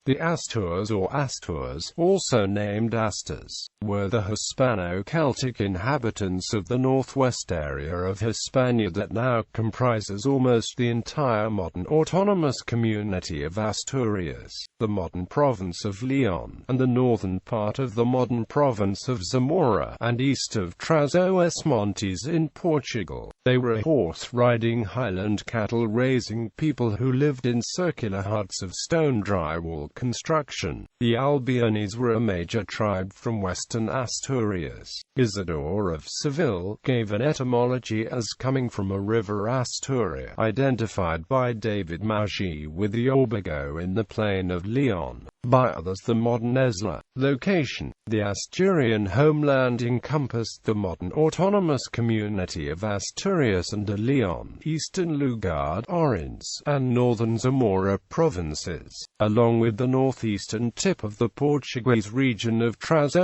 The Astures or Asturs, also named Astyrs, were the Hispano-Celtic inhabitants of the northwest area of Hispania that now comprises almost the entire modern autonomous community of Asturias, the modern province of León, and the northern part of the modern province of Zamora, and east of Trás Montes in Portugal. They were horse-riding highland cattle-raising people who lived in circular huts of stone drywall construction. The Albiones were a major tribe from western Asturias.Isidore of Seville gave an etymology as coming from a river Asturia, identified by David Magie with the Órbigo in the plain of León. By others the modern Esla. Location: the Asturian homeland encompassed the modern autonomous community of Asturias and de León, eastern Lugar, Orense, and northern Zamora provinces, along with the northeastern tip of the Portuguese region of Trás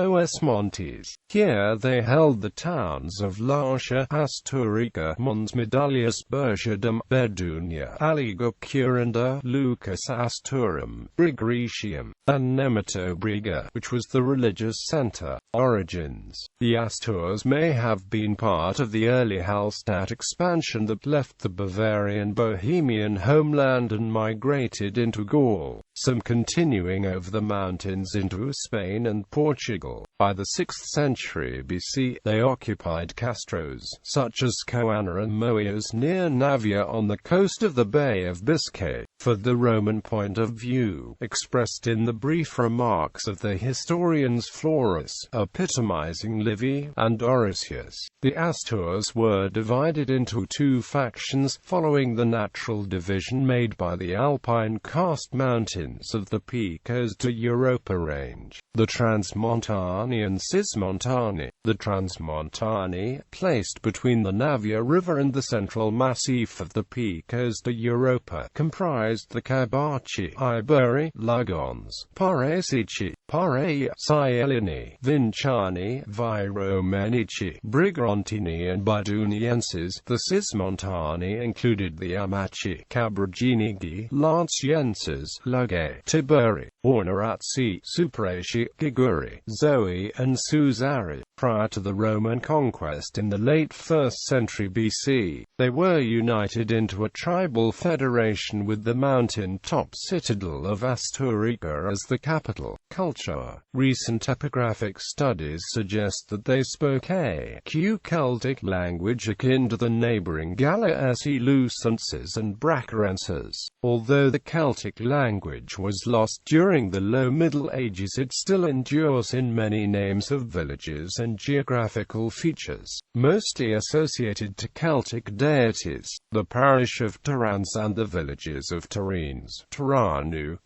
Montes. Here they held the towns of Lancia, Asturica, Mons Medallas, Bergadum, Bedunia, Aligo, Curanda, Lucas Asturum, Brigretium, and Nematobriga, which was the religious center. Origins: the Asturs may have been part of the early Hallstatt expansion that left the Bavarian Bohemian homeland and migrated into Gaul, some continuing over the mountains into Spain and Portugal. By the 6th century BC, they occupied castros, such as Coana and Moias near Navia on the coast of the Bay of Biscay. For the Roman point of view, expressed in the brief remarks of the historians Florus, epitomizing Livy, and Orosius, the Astures were divided into two factions, following the natural division made by the Alpine karst mountains of the Picos de Europa range, the Transmontani and Cismontani. The Transmontani, placed between the Navia River and the central massif of the Picos de Europa, comprised the Cabachi, Iberi, Lagons, Paresici, Pareia, Cielini, Vinciani, Viromenici, Brigrontini and Badunienses. The Cismontani included the Amachi, Cabraginigi, Lancienses, Lugay, Tiberi, Ornerazzi, Supraci, Giguri, Zoe, and Susari. Prior to the Roman conquest in the late 1st century BC, they were united into a tribal federation with the mountain-top citadel of Asturica as the capital. Culture: recent epigraphic studies suggest that they spoke a Celtic language akin to the neighboring Gallo-Lucenses and Bracarenses. Although the Celtic language was lost during the Low Middle Ages, it still endures in many names of villages and geographical features, mostly associated to Celtic deities. The parish of Tarans and the villages of Tarines, Taranu,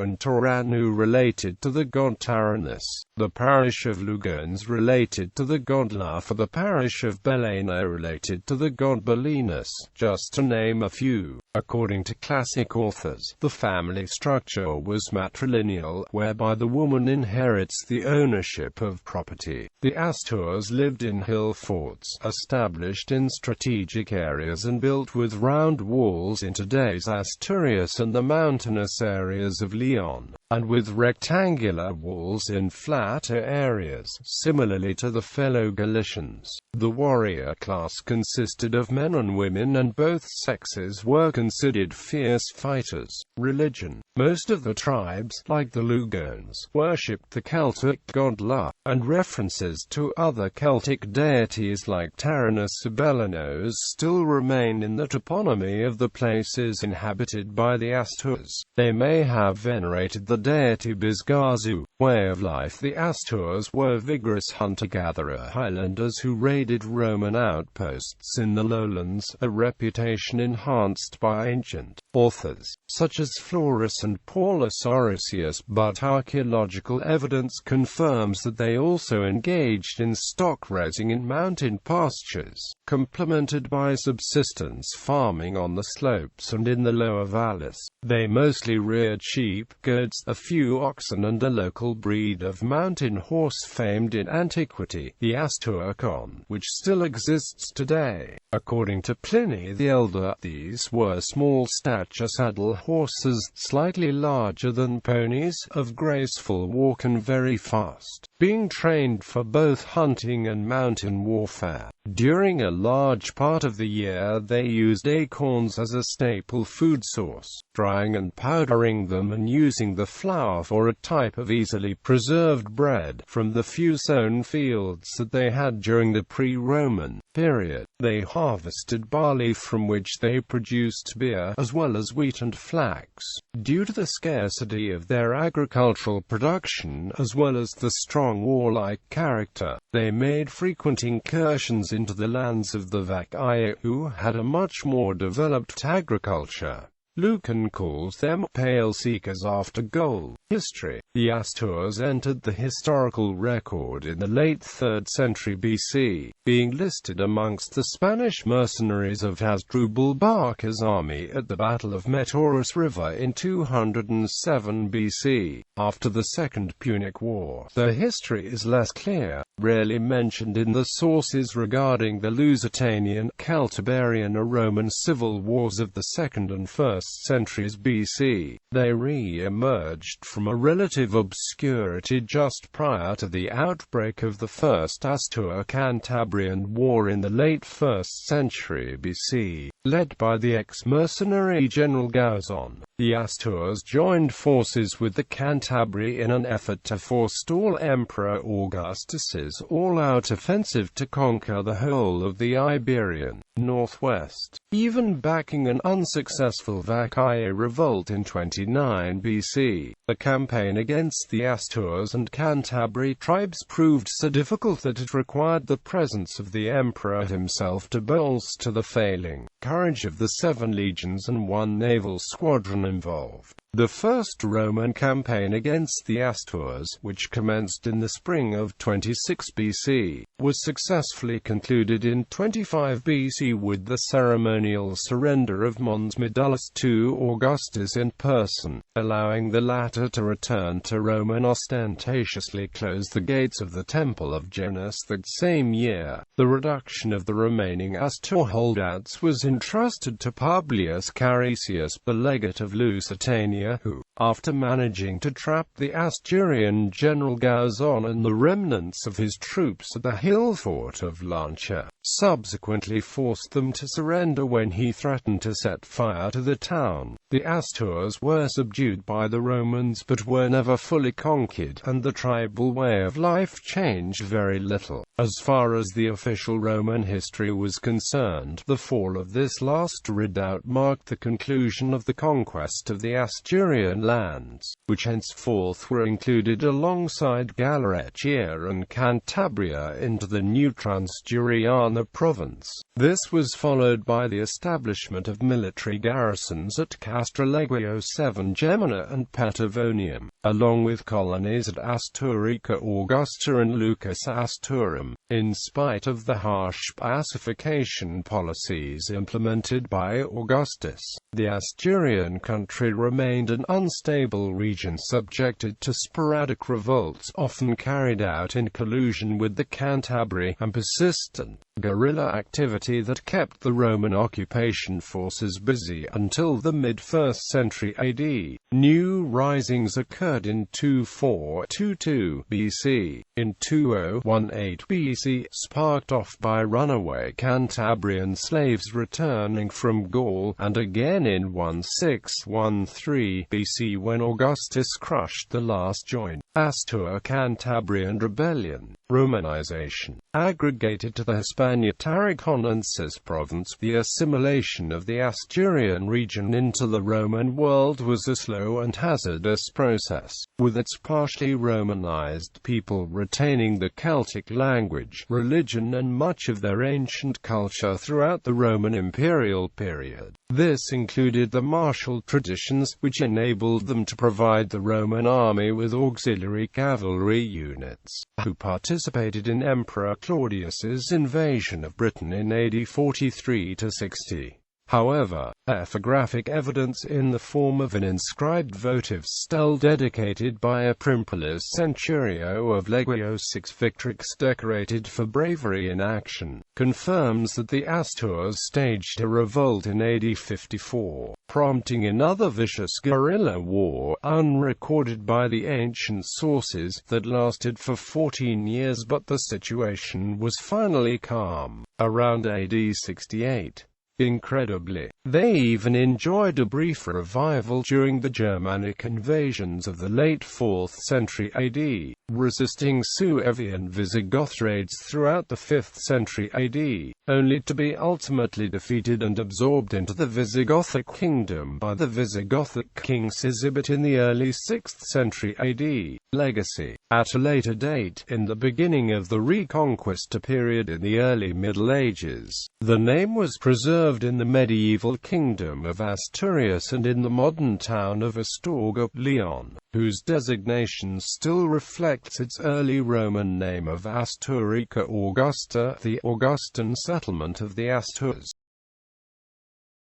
and Taranu related to the god Taranis. The parish of Lugans related to the god Lafa. The parish of Belena related to the god Belinus, just to name a few. According to classic authors, the family structure was matrilineal, whereby the woman inherits the ownership of property. The Astures lived in hill forts, established in strategic areas and built with round walls in today's Asturias and the mountainous areas of León, and with rectangular walls in flatter areas, similarly to the fellow Galicians. The warrior class consisted of men and women, and both sexes were considered fierce fighters. Religion: most of the tribes, like the Lugans, worshipped the Celtic god La, and references to other Celtic deities like Taranis and Belenos still remain in the toponymy of the places inhabited by the Astures. They may have venerated the deity Bizgazu. Way of life: the Astures were vigorous hunter-gatherer highlanders who raided Roman outposts in the lowlands, a reputation enhanced by ancient authors, such as Florus and Paulus Orosius, but archaeological evidence confirms that they They also engaged in stock raising in mountain pastures, complemented by subsistence farming on the slopes and in the lower valleys. They mostly reared sheep, goats, a few oxen and a local breed of mountain horse famed in antiquity, the Asturcon, which still exists today. According to Pliny the Elder, these were small-stature saddle horses, slightly larger than ponies, of graceful walk and very fast, being trained for both hunting and mountain warfare. During a large part of the year they used acorns as a staple food source, drying and powdering them and using the flour for a type of easily preserved bread from the few sown fields that they had during the pre-Roman period. They harvested barley from which they produced beer, as well as wheat and flax. Due to the scarcity of their agricultural production, as well as the strong warlike character, they made frequent incursions into the lands of the Vacae, who had a much more developed agriculture. Lucan calls them pale seekers after gold. History. The Asturs entered the historical record in the late 3rd century BC, being listed amongst the Spanish mercenaries of Hasdrubal Barca's army at the Battle of Metaurus River in 207 BC. After the Second Punic War, their history is less clear, rarely mentioned in the sources regarding the Lusitanian, Celtiberian or Roman civil wars of the 2nd and 1st centuries BC. They re-emerged from a relative obscurity just prior to the outbreak of the First Astur-Cantabrian War in the late 1st century BC. Led by the ex-mercenary General Gauzon, the Asturs joined forces with the Cantabri in an effort to forestall Emperor Augustus's all-out offensive to conquer the whole of the Iberian northwest, even backing an unsuccessful Vacae revolt in 29 BC. The campaign against the Asturs and Cantabri tribes proved so difficult that it required the presence of the emperor himself to bolster the failing courage of the 7 legions and 1 naval squadron involved. The first Roman campaign against the Asturs, which commenced in the spring of 26 BC, was successfully concluded in 25 BC with the ceremonial surrender of Mons Medullus to Augustus in person, allowing the latter to return to Rome and ostentatiously close the gates of the Temple of Janus that same year. The reduction of the remaining Astur holdouts was entrusted to Publius Carisius, the legate of Lusitania, who, after managing to trap the Asturian General Gauzon and the remnants of his troops at the hill fort of Lancia, subsequently forced them to surrender when he threatened to set fire to the town. The Asturs were subdued by the Romans but were never fully conquered, and the tribal way of life changed very little. As far as the official Roman history was concerned, the fall of this last redoubt marked the conclusion of the conquest of the Asturian lands, which henceforth were included alongside Gallaecia and Cantabria into the new Transjuriana province. This was followed by the establishment of military garrisons at Castraleguio, 7 Gemina and Patavonium, along with colonies at Asturica Augusta and Lucus Asturum. In spite of the harsh pacification policies implemented by Augustus, the Asturian country remained an unstable region subjected to sporadic revolts often carried out in collusion with the Cantabri, and persistent guerrilla activity that kept the Roman occupation forces busy until the mid-1st century AD. New risings occurred in 2422 BC, in 2018 BC, sparked off by runaway Cantabrian slaves returning from Gaul, and again in 1613 BC when Augustus crushed the last joint Astur-Cantabrian rebellion. Romanization aggregated to the Hispania-Tarraconensis province. The assimilation of the Asturian region into the Roman world was a slow and hazardous process, with its partially Romanized people retaining the Celtic language, religion and much of their ancient culture throughout the Roman imperial period. This included the martial traditions, which enabled them to provide the Roman army with auxiliaries auxiliary cavalry units, who participated in Emperor Claudius's invasion of Britain in AD 43–60. However, epigraphic evidence in the form of an inscribed votive stele dedicated by a Primpolis Centurio of Legio VI Victrix decorated for bravery in action, confirms that the Asturs staged a revolt in AD 54, prompting another vicious guerrilla war, unrecorded by the ancient sources, that lasted for 14 years, but the situation was finally calm around AD 68. Incredibly, they even enjoyed a brief revival during the Germanic invasions of the late 4th century AD, resisting Suevian Visigoth raids throughout the 5th century AD, only to be ultimately defeated and absorbed into the Visigothic kingdom by the Visigothic king Sigismund in the early 6th century AD. Legacy. At a later date, in the beginning of the Reconquista period in the early Middle Ages, the name was preserved in the medieval kingdom of Asturias and in the modern town of Astorga, León, whose designation still reflects its early Roman name of Asturica Augusta, the Augustan settlement of the Asturs.